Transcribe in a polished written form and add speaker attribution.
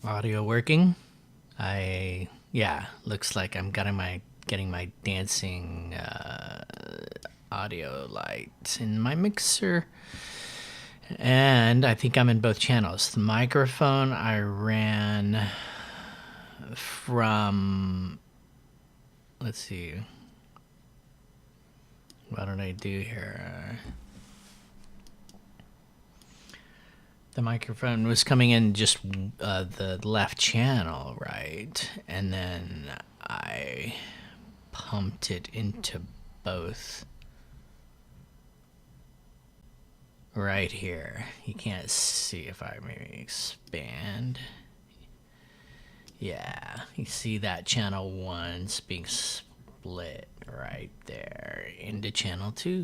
Speaker 1: Audio working. Yeah, looks like I'm getting my dancing audio light in my mixer. And I think I'm in both channels. The microphone I ran from, let's see, what did I do here? The microphone was coming in just the left channel, right? And then I pumped it into both right here. You can't see if I maybe expand. Yeah, you see that channel 1's being split right there into channel 2.